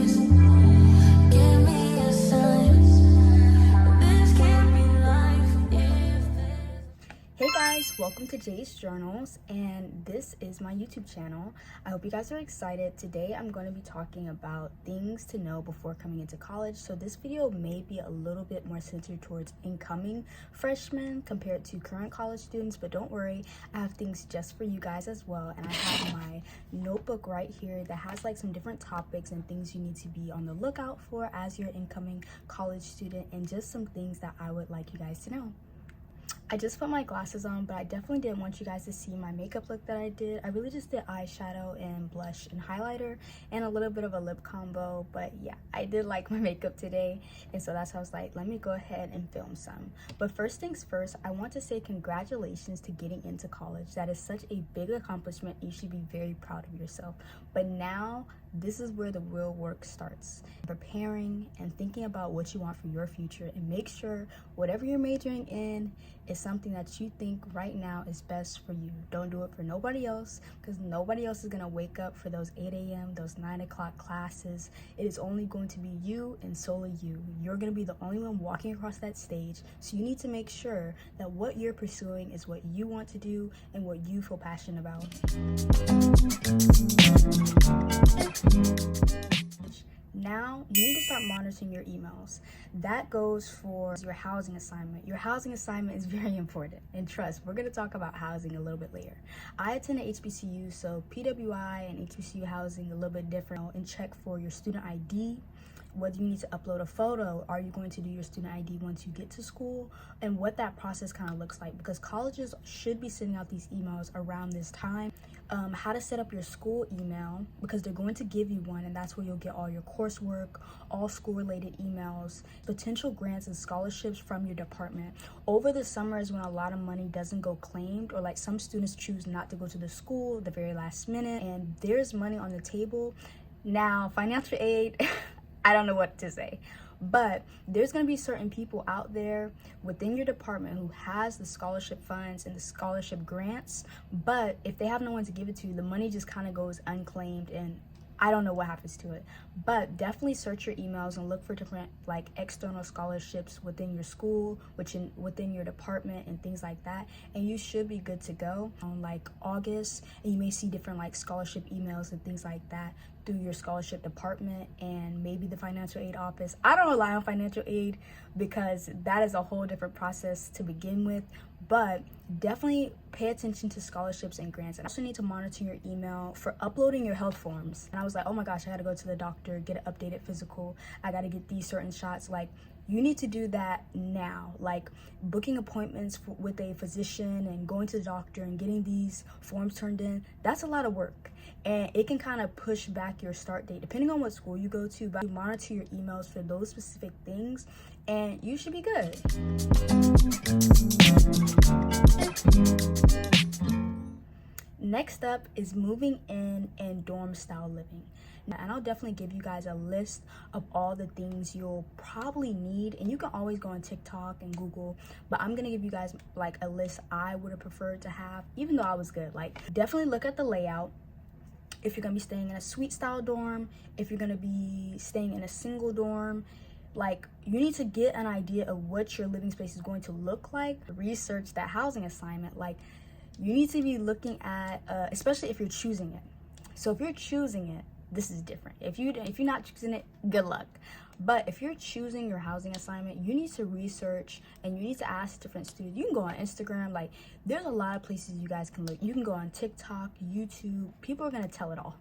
Give me a sign. This can't be life if this. Hey guys, welcome to Jay's Journals, and this is my YouTube channel. I hope you guys are excited. Today I'm going to be talking about things to know before coming into college. So this video may be a little bit more centered towards incoming freshmen compared to current college students, but don't worry, I have things just for you guys as well. And I have my notebook right here that has like some different topics and things you need to be on the lookout for as your incoming college student, and just some things that I would like you guys to know. I just put my glasses on, but I definitely didn't want you guys to see my makeup look that I did. I really just did eyeshadow and blush and highlighter and a little bit of a lip combo. But yeah, I did like my makeup today, and so that's how I was like, let me go ahead and film some. But first things first, I want to say congratulations to getting into college. That is such a big accomplishment. You should be very proud of yourself. But now, this is where the real work starts. Preparing and thinking about what you want for your future, and make sure whatever you're majoring in is something that you think right now is best for you. Don't do it for nobody else, because nobody else is gonna wake up for those 8 a.m., those 9 o'clock classes. It is only going to be you and solely you. You're gonna be the only one walking across that stage, so you need to make sure that what you're pursuing is what you want to do and what you feel passionate about. Now, you need to start monitoring your emails. That goes for your housing assignment. Your housing assignment is very important. And trust, we're going to talk about housing a little bit later. I attend an HBCU, so PWI and HBCU housing a little bit different. And check for your student ID, whether you need to upload a photo. Are you going to do your student ID once you get to school? And what that process kind of looks like, because colleges should be sending out these emails around this time. How to set up your school email, because they're going to give you one, and that's where you'll get all your coursework, all school related emails, potential grants and scholarships from your department. Over the summer is when a lot of money doesn't go claimed, or like some students choose not to go to the school the very last minute, and there's money on the table. Now, financial aid, I don't know what to say. But there's going to be certain people out there within your department who has the scholarship funds and the scholarship grants, but if they have no one to give it to, the money just kind of goes unclaimed, and I don't know what happens to it. But definitely search your emails and look for different like external scholarships within your school, within your department and things like that, and you should be good to go on like August. And you may see different like scholarship emails and things like that through your scholarship department and maybe the financial aid office. I don't rely on financial aid because that is a whole different process to begin with, but definitely pay attention to scholarships and grants. And also need to monitor your email for uploading your health forms. And I was like, oh my gosh, I gotta go to the doctor, get an updated physical, I gotta get these certain shots. Like, you need to do that now, like booking appointments with a physician and going to the doctor and getting these forms turned in. That's a lot of work, and it can kind of push back your start date depending on what school you go to. But you monitor your emails for those specific things, and you should be good. Next up is moving in and dorm style living. And I'll definitely give you guys a list of all the things you'll probably need, and you can always go on TikTok and Google, but I'm gonna give you guys like a list I would have preferred to have, even though I was good. Like, definitely look at the layout. If you're gonna be staying in a suite style dorm, if you're gonna be staying in a single dorm, like, you need to get an idea of what your living space is going to look like. Research that housing assignment. Like, you need to be looking at, especially if you're choosing it. So if you're choosing it, this is different. If you're not choosing it, good luck. But if you're choosing your housing assignment, you need to research and you need to ask different students. You can go on Instagram. Like, there's a lot of places you guys can look. You can go on TikTok, YouTube. People are gonna tell it all.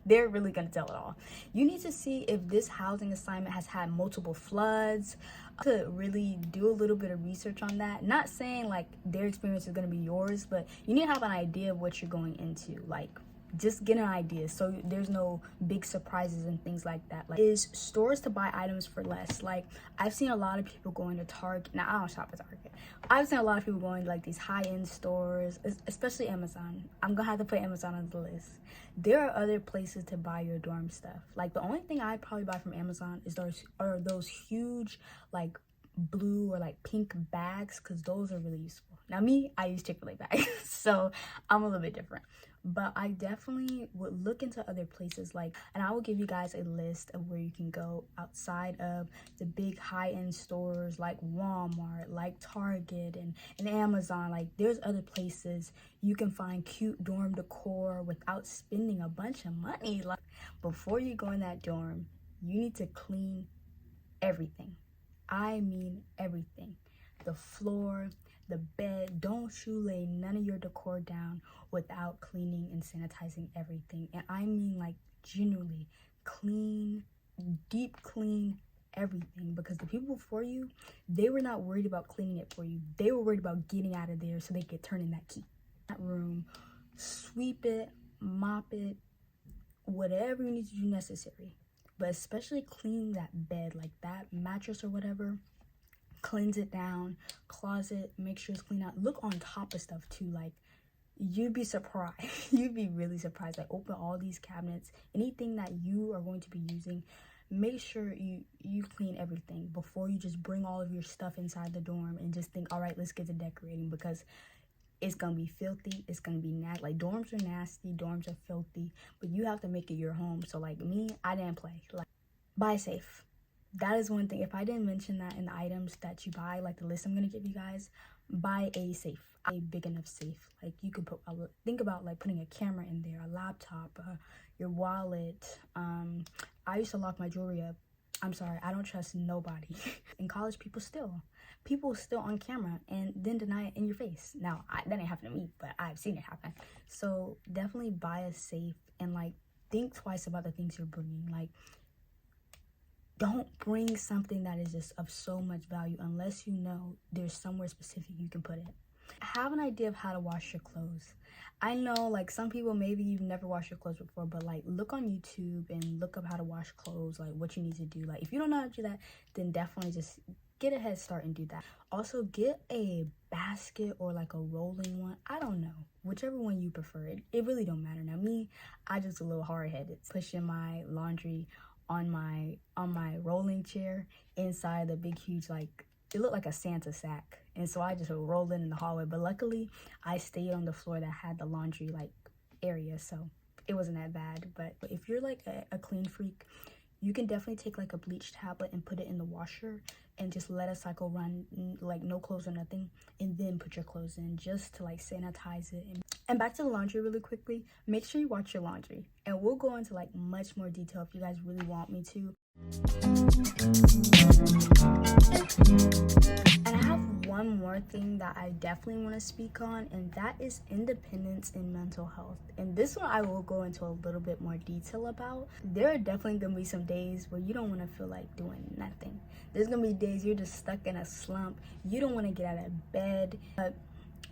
They're really gonna tell it all. You need to see if this housing assignment has had multiple floods, to really do a little bit of research on that. Not saying like their experience is gonna be yours, but you need to have an idea of what you're going into. Like, just get an idea so there's no big surprises and things like that. Like, is stores to buy items for less. Like, I've seen a lot of people going to Target. Now, I don't shop at Target. I've seen a lot of people going to like these high-end stores, especially Amazon. I'm gonna have to put Amazon on the list. There are other places to buy your dorm stuff. Like, the only thing I'd probably buy from Amazon is those huge like blue or like pink bags, because those are really useful. Now, me, I use Chick-fil-A bags, so I'm a little bit different. but I definitely would look into other places, like, and I will give you guys a list of where you can go outside of the big high-end stores like Walmart, like Target, and Amazon. Like, there's other places you can find cute dorm decor without spending a bunch of money. Like, before you go in that dorm, you need to clean everything. I mean everything. The floor, the bed. Don't you lay none of your decor down without cleaning and sanitizing everything. And I mean, like, genuinely clean, deep clean everything, because the people before you, they were not worried about cleaning it for you. They were worried about getting out of there so they could turn in that key. That room, sweep it, mop it, whatever you need to do necessary. But especially clean that bed, like that mattress or whatever. Cleanse it down. Closet, make sure it's clean out. Look on top of stuff too. Like, you'd be surprised. You'd be really surprised. Like, open all these cabinets. Anything that you are going to be using, make sure you clean everything before you just bring all of your stuff inside the dorm and just think, all right, let's get to decorating, because it's gonna be filthy. It's gonna be nasty. Like, dorms are nasty, dorms are filthy, but you have to make it your home. So like me, I didn't play. Like, buy safe. That is one thing. If I didn't mention that in the items that you buy, like the list I'm gonna give you guys, buy a safe, a big enough safe. Like, you could put, think about like putting a camera in there, a laptop, your wallet. I used to lock my jewelry up. I'm sorry, I don't trust nobody. In college, people still on camera and then deny it in your face. Now, that ain't happened to me, but I've seen it happen. So definitely buy a safe, and like, think twice about the things you're bringing. Like, don't bring something that is just of so much value unless you know there's somewhere specific you can put it. Have an idea of how to wash your clothes. I know, like, some people, maybe you've never washed your clothes before, but like, look on YouTube and look up how to wash clothes, like what you need to do. Like, if you don't know how to do that, then definitely just get a head start and do that. Also, get a basket or like a rolling one. I don't know, whichever one you prefer. It really don't matter. Now, me, I just a little hard-headed, pushing my laundry on my rolling chair inside the big huge, like, it looked like a Santa sack, and so I just would roll in the hallway. But luckily I stayed on the floor that had the laundry like area, so it wasn't that bad. But if you're like a clean freak, you can definitely take like a bleach tablet and put it in the washer and just let a cycle run, like no clothes or nothing, and then put your clothes in just to like sanitize it. And back to the laundry really quickly, make sure you watch your laundry, and we'll go into like much more detail if you guys really want me to. And I have one more thing that I definitely want to speak on, and that is independence in mental health. And this one I will go into a little bit more detail about. There are definitely going to be some days where you don't want to feel like doing nothing. There's going to be days you're just stuck in a slump. You don't want to get out of bed, but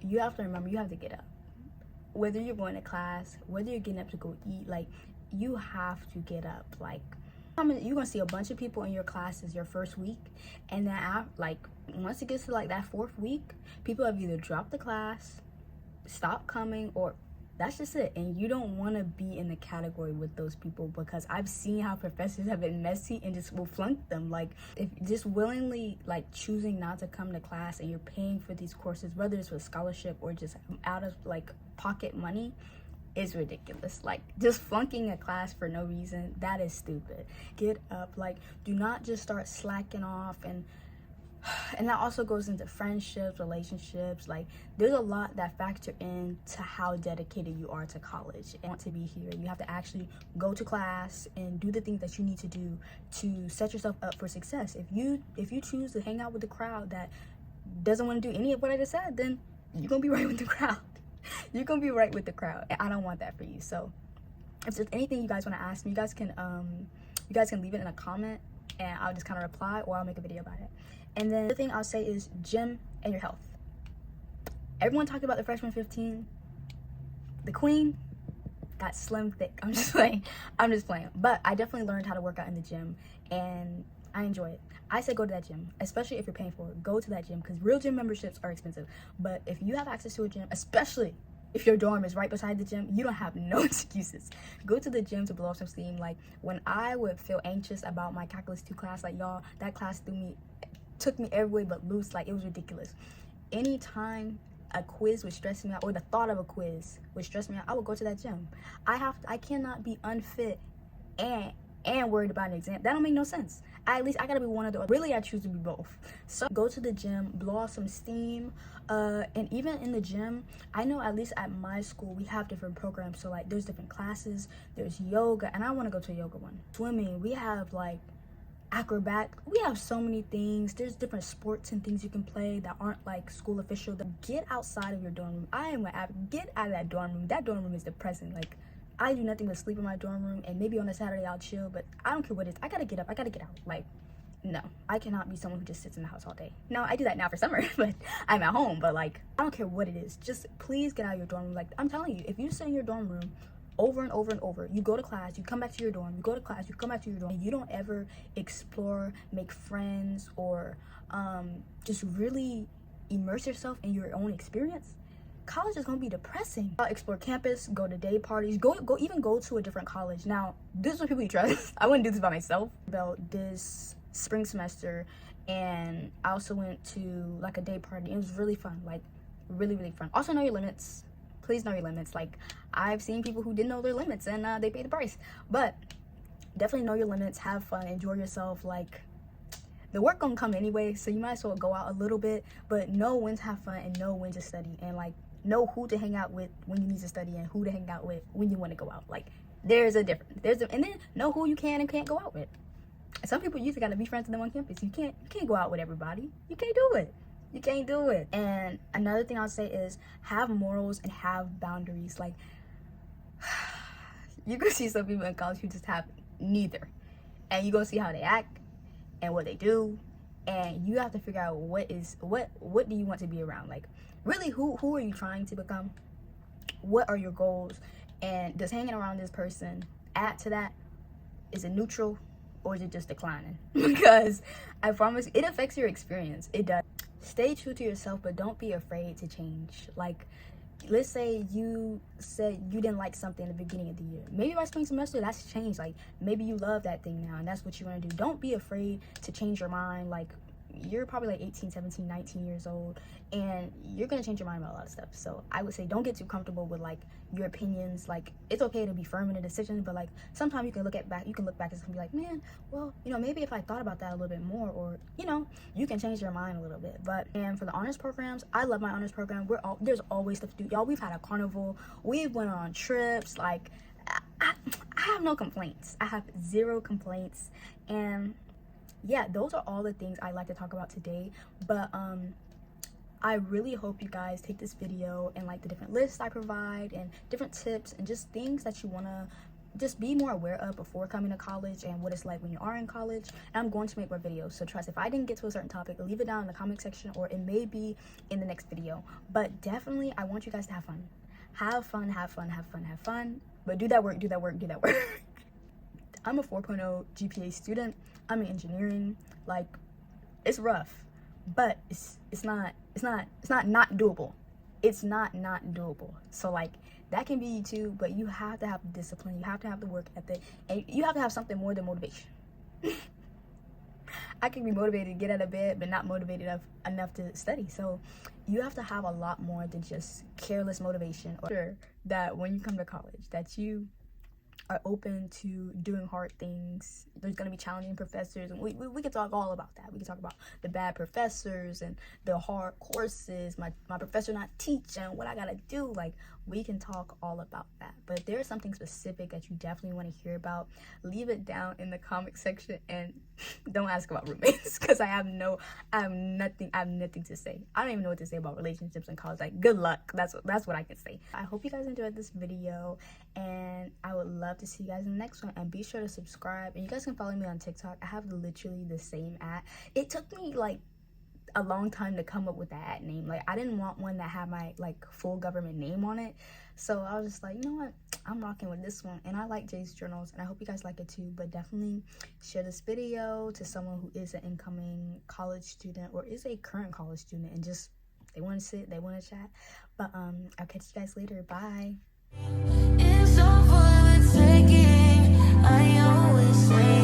you have to remember, you have to get up. Whether you're going to class, whether you're getting up to go eat, like, you have to get up. Like, you're gonna see a bunch of people in your classes your first week, and then like, once it gets to like that fourth week, people have either dropped the class, stopped coming, or that's just it. And you don't want to be in the category with those people, because I've seen how professors have been messy and just will flunk them. Like, if just willingly like choosing not to come to class and you're paying for these courses, whether it's with scholarship or just out of like pocket money, is ridiculous. Like, just flunking a class for no reason, that is stupid. Get up. Like, do not just start slacking off. And that also goes into friendships, relationships. Like, there's a lot that factor into how dedicated you are to college and want to be here. You have to actually go to class and do the things that you need to do to set yourself up for success. If you choose to hang out with the crowd that doesn't want to do any of what I just said, then you're gonna be right with the crowd. You're gonna be right with the crowd, and I don't want that for you. So if there's anything you guys want to ask me, you guys can leave it in a comment, and I'll just kind of reply, or I'll make a video about it. And then the thing I'll say is gym and your health. Everyone talking about the freshman 15. The queen got slim thick. I'm just playing. But I definitely learned how to work out in the gym, and I enjoy it. I say go to that gym, especially if you're paying for it. Go to that gym, because real gym memberships are expensive. But if you have access to a gym, especially if your dorm is right beside the gym, you don't have no excuses. Go to the gym to blow off some steam. Like, when I would feel anxious about my Calculus 2 class, like, y'all, that class took me every way but loose. Like, it was ridiculous. Anytime a quiz would stress me out, or the thought of a quiz would stress me out, I would go to that gym. I cannot be unfit and worried about an exam. That don't make no sense. At least I gotta be one of the, really I choose to be both. So go to the gym, blow off some steam, and even in the gym, I know at least at my school we have different programs. So like there's different classes, there's yoga, and I want to go to a yoga one. Swimming, we have like we have so many things. There's different sports and things you can play that aren't like school official. Get outside of your dorm room. I am get out of that dorm room. That dorm room is depressing. Like I do nothing but sleep in my dorm room, and maybe on a Saturday I'll chill, but I don't care what it is. I gotta get up, I gotta get out. Like, no, I cannot be someone who just sits in the house all day. No, I do that now for summer, but I'm at home. But like, I don't care what it is. Just please get out of your dorm room. Like, I'm telling you, if you sit in your dorm room over and over and over, you go to class, you come back to your dorm, you go to class, you come back to your dorm, and you don't ever explore, make friends, or just really immerse yourself in your own experience, college is gonna be depressing. I'll explore campus, go to day parties, even go to a different college. Now, this is what people you trust. I wouldn't do this by myself. About this spring semester, and I also went to like a day party. It was really fun, like really, really fun. Also know your limits. Please know your limits. Like I've seen people who didn't know their limits and they paid the price. But definitely know your limits, have fun, enjoy yourself. Like the work gonna come anyway, so you might as well go out a little bit, but know when to have fun and know when to study, and like know who to hang out with when you need to study and who to hang out with when you want to go out. Like there's a difference. And then know who you can and can't go out with. Some people you just gotta be friends with them on campus. You can't go out with everybody. You can't do it. You can't do it. And another thing I'll say is have morals and have boundaries. Like you can see some people in college who just have neither, and you gonna see how they act and what they do, and you have to figure out what do you want to be around. Like really, who are you trying to become? What are your goals? And does hanging around this person add to that? Is it neutral, or is it just declining? Because I promise it affects your experience. It does. Stay true to yourself, but don't be afraid to change. Like let's say you said you didn't like something in the beginning of the year. Maybe by spring semester that's changed. Like maybe you love that thing now and that's what you want to do. Don't be afraid to change your mind. Like you're probably like 18, 17, 19 years old, and you're gonna change your mind about a lot of stuff. So I would say don't get too comfortable with like your opinions. Like it's okay to be firm in a decision, but like sometimes you can look back and be like, man, well, you know, maybe if I thought about that a little bit more, or you know, you can change your mind a little bit. But and for the honors programs, I love my honors program. There's always stuff to do, y'all. We've had a carnival, we've went on trips. Like I have no complaints. I have zero complaints. And yeah, those are all the things I like to talk about today. But I really hope you guys take this video and like the different lists I provide and different tips and just things that you want to just be more aware of before coming to college and what it's like when you are in college. And I'm going to make more videos, so trust, if I didn't get to a certain topic, leave it down in the comment section, or it may be in the next video. But definitely I want you guys to have fun. Have fun, have fun, have fun, have fun. But do that work, do that work, do that work. I'm a 4.0 GPA student. I'm in engineering. Like it's rough, but it's not doable. It's not doable. So like that can be you too, but you have to have discipline. You have to have the work ethic, and you have to have something more than motivation. I can be motivated to get out of bed, but not motivated enough to study. So you have to have a lot more than just careless motivation. Or that when you come to college, that you are open to doing hard things. There's going to be challenging professors, and we can talk all about that. We can talk about the bad professors and the hard courses, my professor not teaching, what I gotta do. Like we can talk all about that. But if there's something specific that you definitely want to hear about, leave it down in the comment section, and don't ask about roommates, because I have nothing to say. I don't even know what to say about relationships in college. Like good luck. That's what I can say. I hope you guys enjoyed this video, and I would love to see you guys in the next one. And be sure to subscribe, and you guys can follow me on TikTok. I have literally the same ad. It took me like a long time to come up with that ad name. Like I didn't want one that had my like full government name on it, so I was just like, you know what, I'm rocking with this one. And I like Jay's journals, and I hope you guys like it too. But definitely share this video to someone who is an incoming college student or is a current college student, and just they want to sit, they want to chat. But I'll catch you guys later. Bye. It's all for the taking. I always say